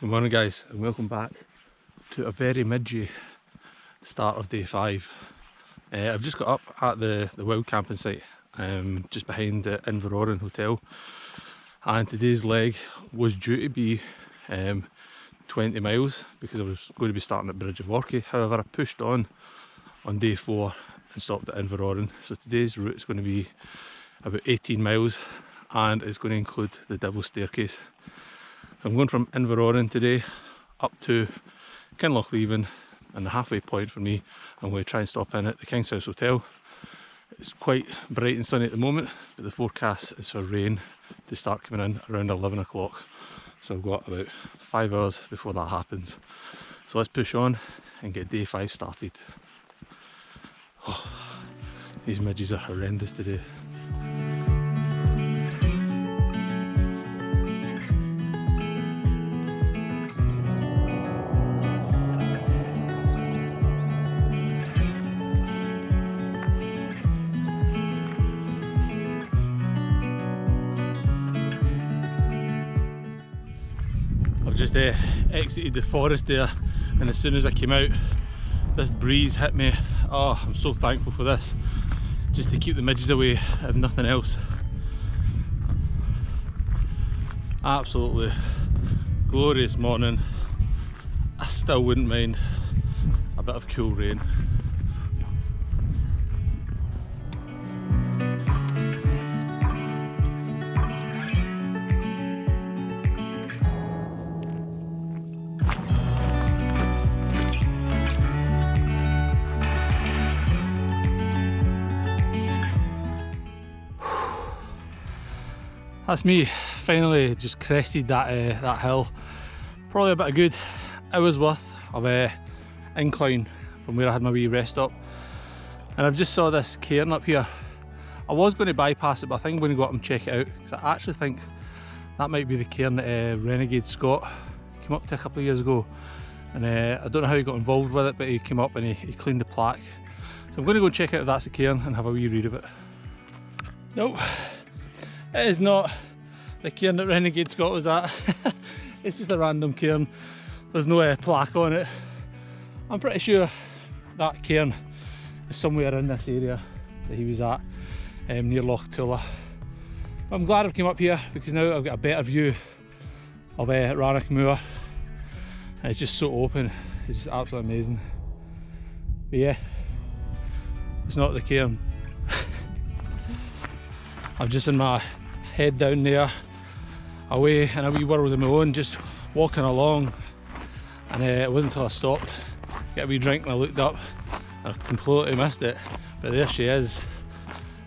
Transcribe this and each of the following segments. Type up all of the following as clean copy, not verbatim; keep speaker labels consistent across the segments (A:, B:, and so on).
A: Good morning guys, and welcome back to a very midgy start of day 5. I've just got up at the wild camping site just behind the Inveroran hotel, and today's leg was due to be 20 miles because I was going to be starting at Bridge of Orchy. However, I pushed on day 4 and stopped at Inveroran, so today's route is going to be about 18 miles and it's going to include the Devil's Staircase. So I'm going from Inveroran today up to Kinlochleven, and the halfway point for me, I'm going to try and stop in at the King's House Hotel. It's quite bright and sunny at the moment, but the forecast is for rain to start coming in around 11 o'clock. So I've got about 5 hours before that happens. So let's push on and get day 5 started. Oh, these midges are horrendous today. I've just exited the forest there, and as soon as I came out, this breeze hit me. Oh, I'm so thankful for this, just to keep the midges away if nothing else. Absolutely glorious morning. I still wouldn't mind a bit of cool rain. That's me finally just crested that hill. Probably a bit of good hours worth of incline from where I had my wee rest up. And I've just saw this cairn up here. I was going to bypass it, but I think I'm going to go up and check it out, because I actually think that might be the cairn that Renegade Scott came up to a couple of years ago. And I don't know how he got involved with it, but he came up and he cleaned the plaque. So I'm going to go check out if that's the cairn and have a wee read of it. Nope. It is not the cairn that Renegade Scott was at. It's just a random cairn. There's no plaque on it. I'm pretty sure that cairn is somewhere in this area that he was at, near Loch Tulla. But I'm glad I've come up here, because now I've got a better view of Rannoch Moor. And it's just so open. It's just absolutely amazing. But yeah, it's not the cairn. I'm just in my head down there, away in a wee world of my own, just walking along, and it wasn't until I stopped, get a wee drink, and I looked up and I completely missed it. But there she is,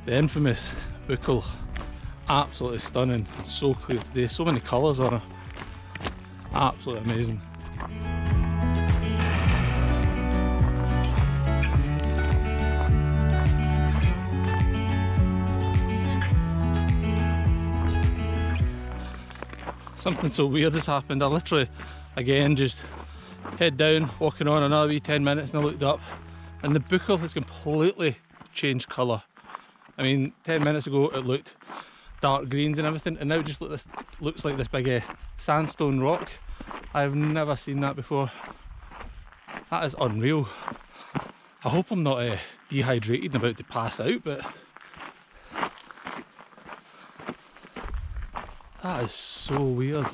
A: the infamous buckle. Absolutely stunning, so clear today, so many colours on her, absolutely amazing. Something so weird has happened. I literally, again, just head down, walking on another wee 10 minutes, and I looked up and the buckle has completely changed colour. I mean, 10 minutes ago it looked dark greens and everything, and now it just looks like this big sandstone rock. I've never seen that before. That is unreal. I hope I'm not dehydrated and about to pass out, but that is so weird.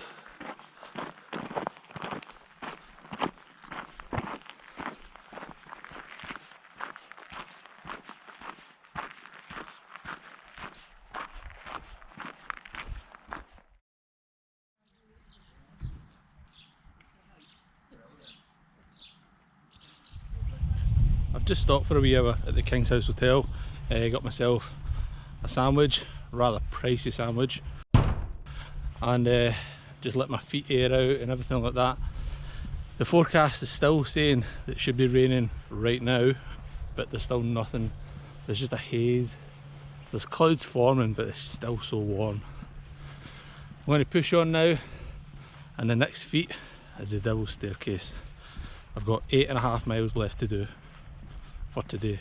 A: I've just stopped for a wee hour at the King's House Hotel. Got myself a sandwich, a rather pricey sandwich, and just let my feet air out and everything like that. The forecast is still saying that it should be raining right now, but there's still nothing. There's just a haze. There's clouds forming, but it's still so warm. I'm going to push on now, and the next feat is the Devil's Staircase. I've got 8.5 miles left to do for today.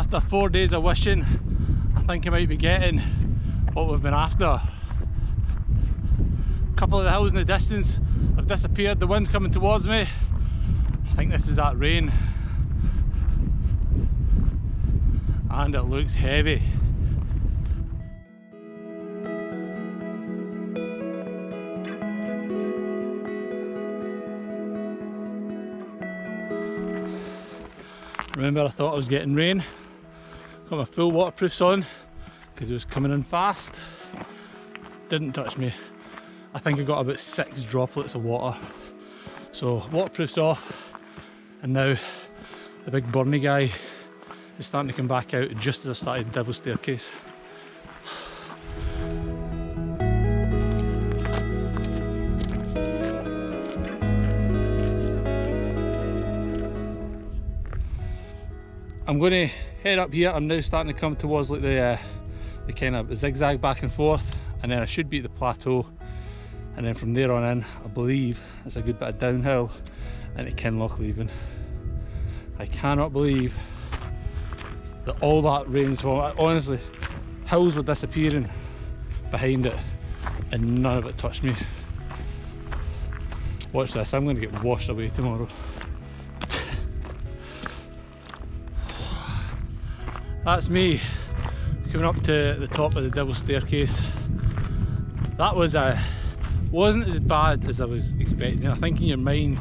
A: After 4 days of wishing, I think I might be getting what we've been after. A couple of the hills in the distance have disappeared, the wind's coming towards me. I think this is that rain. And it looks heavy. Remember, I thought I was getting rain. Got my full waterproofs on because it was coming in fast. Didn't touch me. I think I got about 6 droplets of water. So waterproofs off, and now the big burny guy is starting to come back out just as I started Devil's Staircase. I'm going to head up here. I'm now starting to come towards like the kind of zigzag back and forth, and then I should be at the plateau, and then from there on in I believe it's a good bit of downhill into Kinloch leaving. I cannot believe that all that rain's falling. Honestly, hills were disappearing behind it and none of it touched me. Watch this, I'm going to get washed away tomorrow. That's me coming up to the top of the Devil's Staircase. That wasn't as bad as I was expecting. I think in your mind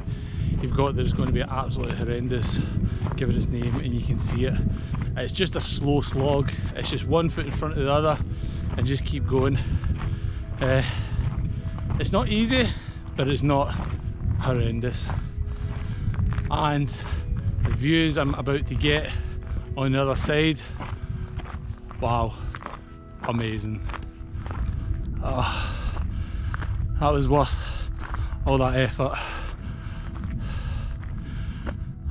A: you've got that it's going to be absolutely horrendous given its name, and you can see it. It's just a slow slog. It's just one foot in front of the other and just keep going. It's not easy, but it's not horrendous. And the views I'm about to get on the other side, wow, amazing. Oh, that was worth all that effort.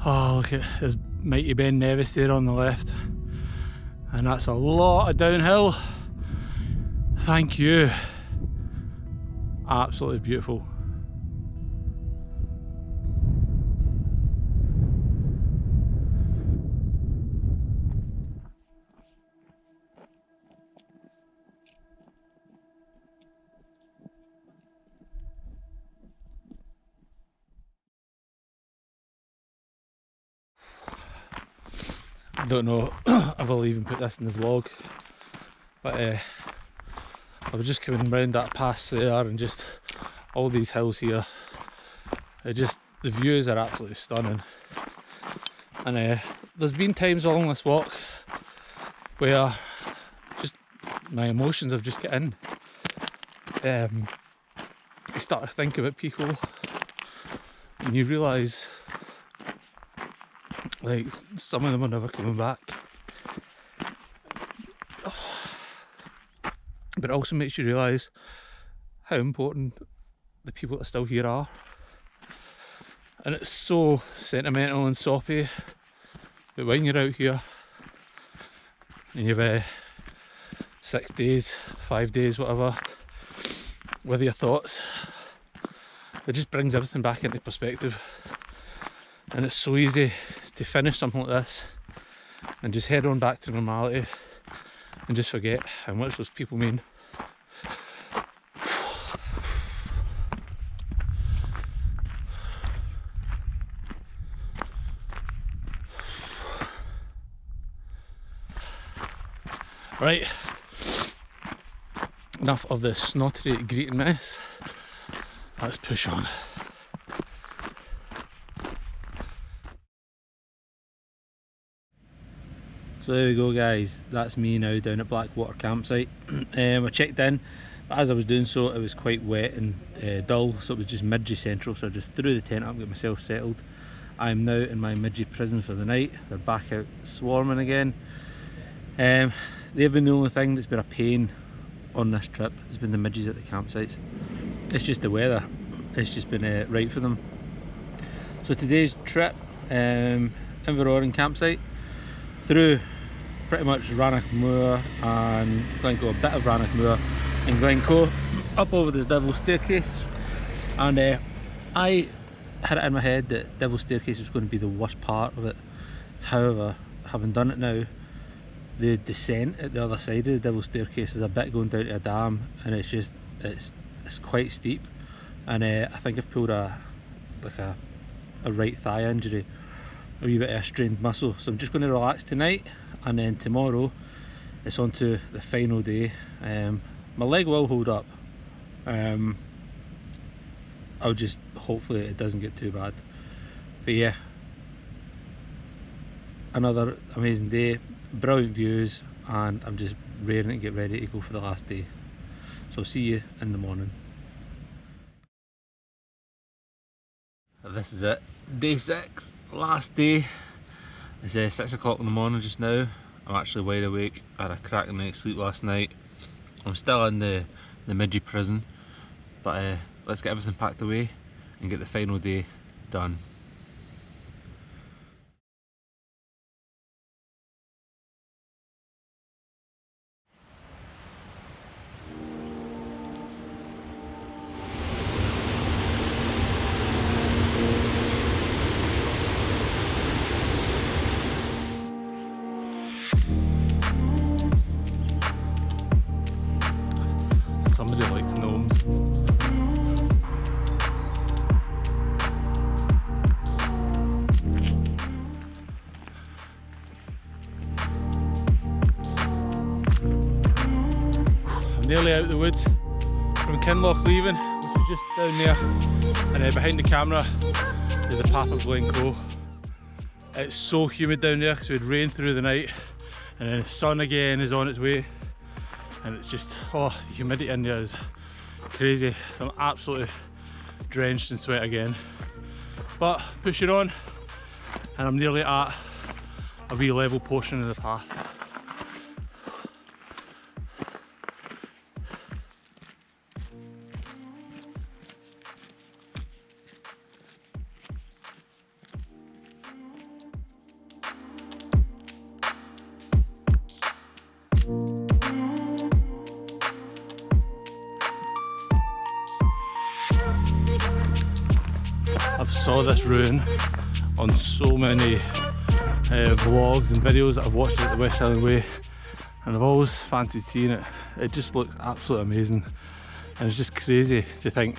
A: Oh, look at this mighty Ben Nevis there on the left, and that's a lot of downhill. Thank you. Absolutely beautiful. I don't know if I'll even put this in the vlog, but I was just coming round that pass there, and just all these hills here, the views are absolutely stunning. And there's been times along this walk where just my emotions have just got in. You start to think about people and you realise like some of them are never coming back. But it also makes you realise how important the people that are still here are. And it's so sentimental and soppy, but when you're out here and you've 6 days, 5 days, whatever, with your thoughts, it just brings everything back into perspective. And it's so easy to finish something like this and just head on back to normality and just forget how much those people mean. Right, enough of this snottery greeting mess, let's push on. So there we go guys, that's me now down at Blackwater campsite. I checked in, but as I was doing so it was quite wet and dull, so it was just Midgie central, so I just threw the tent up, got myself settled. I am now in my Midgie prison for the night. They're back out swarming again. They've been the only thing that's been a pain on this trip, has been the midges at the campsites. It's just the weather, it's just been right for them. So today's trip, Inveroran campsite, through pretty much Rannoch Moor and Glencoe, a bit of Rannoch Moor and Glencoe, up over this Devil's Staircase. And I had it in my head that Devil's Staircase was going to be the worst part of it. However, having done it now, the descent at the other side of the Devil's Staircase is a bit going down to a dam, and it's just it's quite steep, and I think I've pulled a right thigh injury, a wee bit of a strained muscle, so I'm just going to relax tonight, and then tomorrow it's on to the final day. My leg will hold up. I'll just, hopefully it doesn't get too bad, but yeah, another amazing day, brilliant views, and I'm just raring to get ready to go for the last day. So I'll see you in the morning. This is it, day 6, last day. It's 6 o'clock in the morning just now. I'm actually wide awake. I had a cracking night's sleep last night. I'm still in the midgie prison, but let's get everything packed away and get the final day done. Somebody likes gnomes. I'm nearly out of the woods from Kinloch leaving, which is just down there, and behind the camera is the path of Glencoe. It's so humid down there because we had rain through the night, and then the sun again is on its way. And it's just, oh, the humidity in there is crazy. So I'm absolutely drenched in sweat again. But pushing on, and I'm nearly at a wee level portion of the path. I've saw this ruin on so many vlogs and videos that I've watched at the West Highland Way, and I've always fancied seeing it. It just looks absolutely amazing, and it's just crazy to think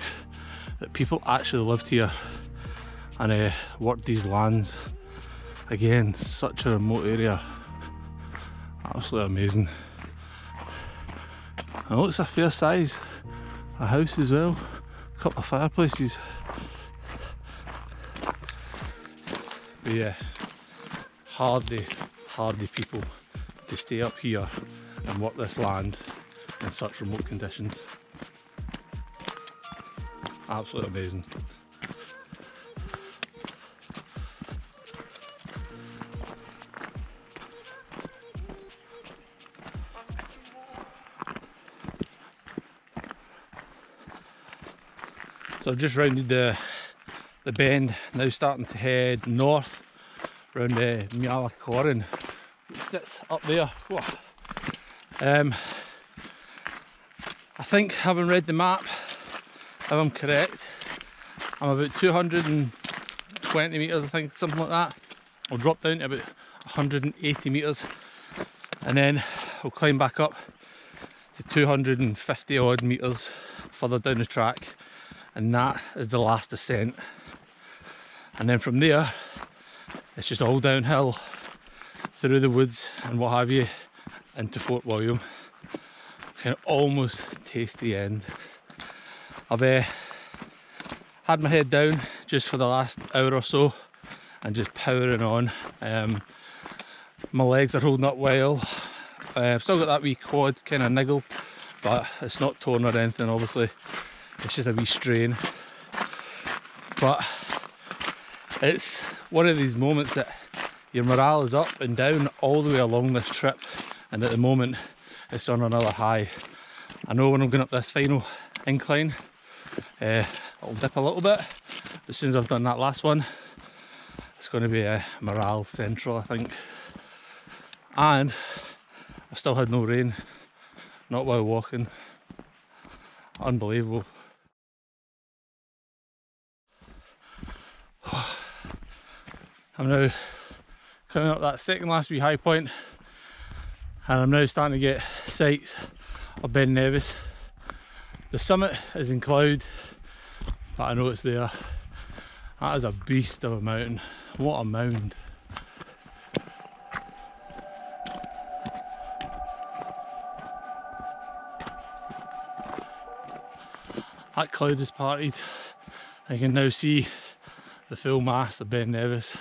A: that people actually lived here and worked these lands. Again, such a remote area, absolutely amazing. And it looks a fair size, a house as well, a couple of fireplaces. But yeah, hardy people to stay up here and work this land in such remote conditions. Absolutely amazing. So I've just rounded the bend, now starting to head north around Milngavie, which sits up there. Whoa. I think, having read the map, if I'm correct, I'm about 220 metres, I think, something like that. I'll drop down to about 180 metres, and then I'll climb back up to 250 odd metres further down the track, and that is the last ascent. And then from there, it's just all downhill through the woods and what have you into Fort William. Can almost taste the end. I've had my head down just for the last hour or so and just powering on. My legs are holding up well. I've still got that wee quad kind of niggle, but it's not torn or anything, obviously. It's just a wee strain. But it's one of these moments that your morale is up and down all the way along this trip, and at the moment it's on another high. I know when I'm going up this final incline, I'll dip a little bit. As soon as I've done that last one, it's going to be a morale central, I think. And I've still had no rain, not while walking. Unbelievable. I'm now coming up that second last wee high point. and I'm now starting to get sights of Ben Nevis. The summit is in cloud, but I know it's there. That is a beast of a mountain. What a mound. That cloud is parted. I can now see the full mass of Ben Nevis.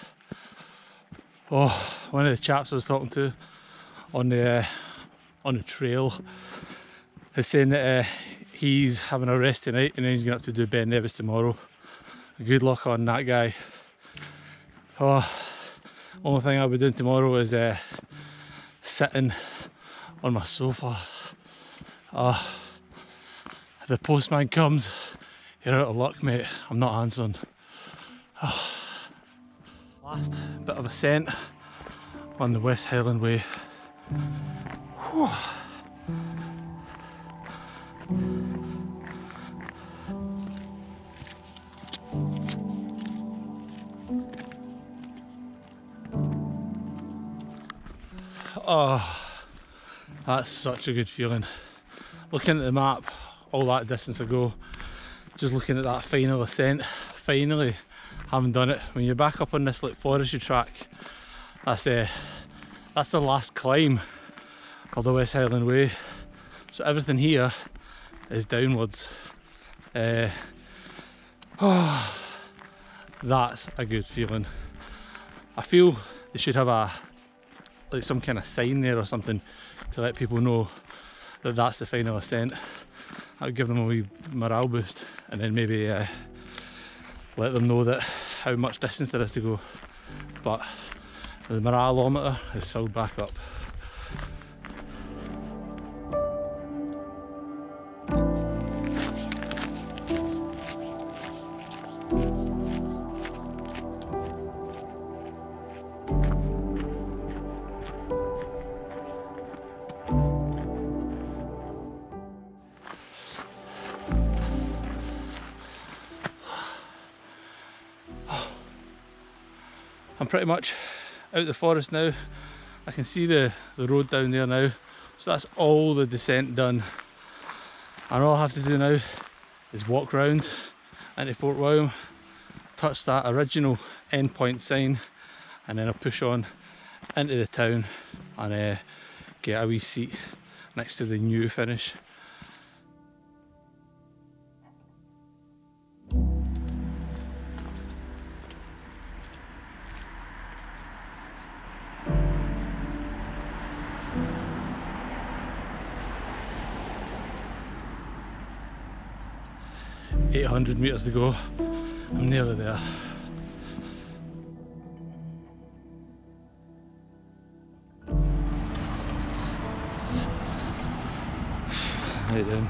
A: Oh, one of the chaps I was talking to on the trail is saying that he's having a rest tonight and then he's going to have to do Ben Nevis tomorrow. Good luck on that guy. Oh, only thing I'll be doing tomorrow is sitting on my sofa. If the postman comes, you're out of luck, mate. I'm not answering. Last bit of ascent on the West Highland Way. Whew. Oh, that's such a good feeling. Looking at the map, all that distance ago, just looking at that final ascent, finally having done it. When you're back up on this like forestry track, that's the last climb of the West Highland Way. So everything here is downwards. Oh, that's a good feeling. I feel they should have like some kind of sign there or something to let people know that that's the final ascent. That would give them a wee morale boost, and then maybe let them know that how much distance there is to go. But the morale-ometer is filled back up. I'm pretty much out the forest now. I can see the road down there now, so that's all the descent done, and all I have to do now is walk round into Fort William, touch that original endpoint sign, and then I'll push on into the town and get a wee seat next to the new finish. .800 metres to go. I'm nearly there. Right then.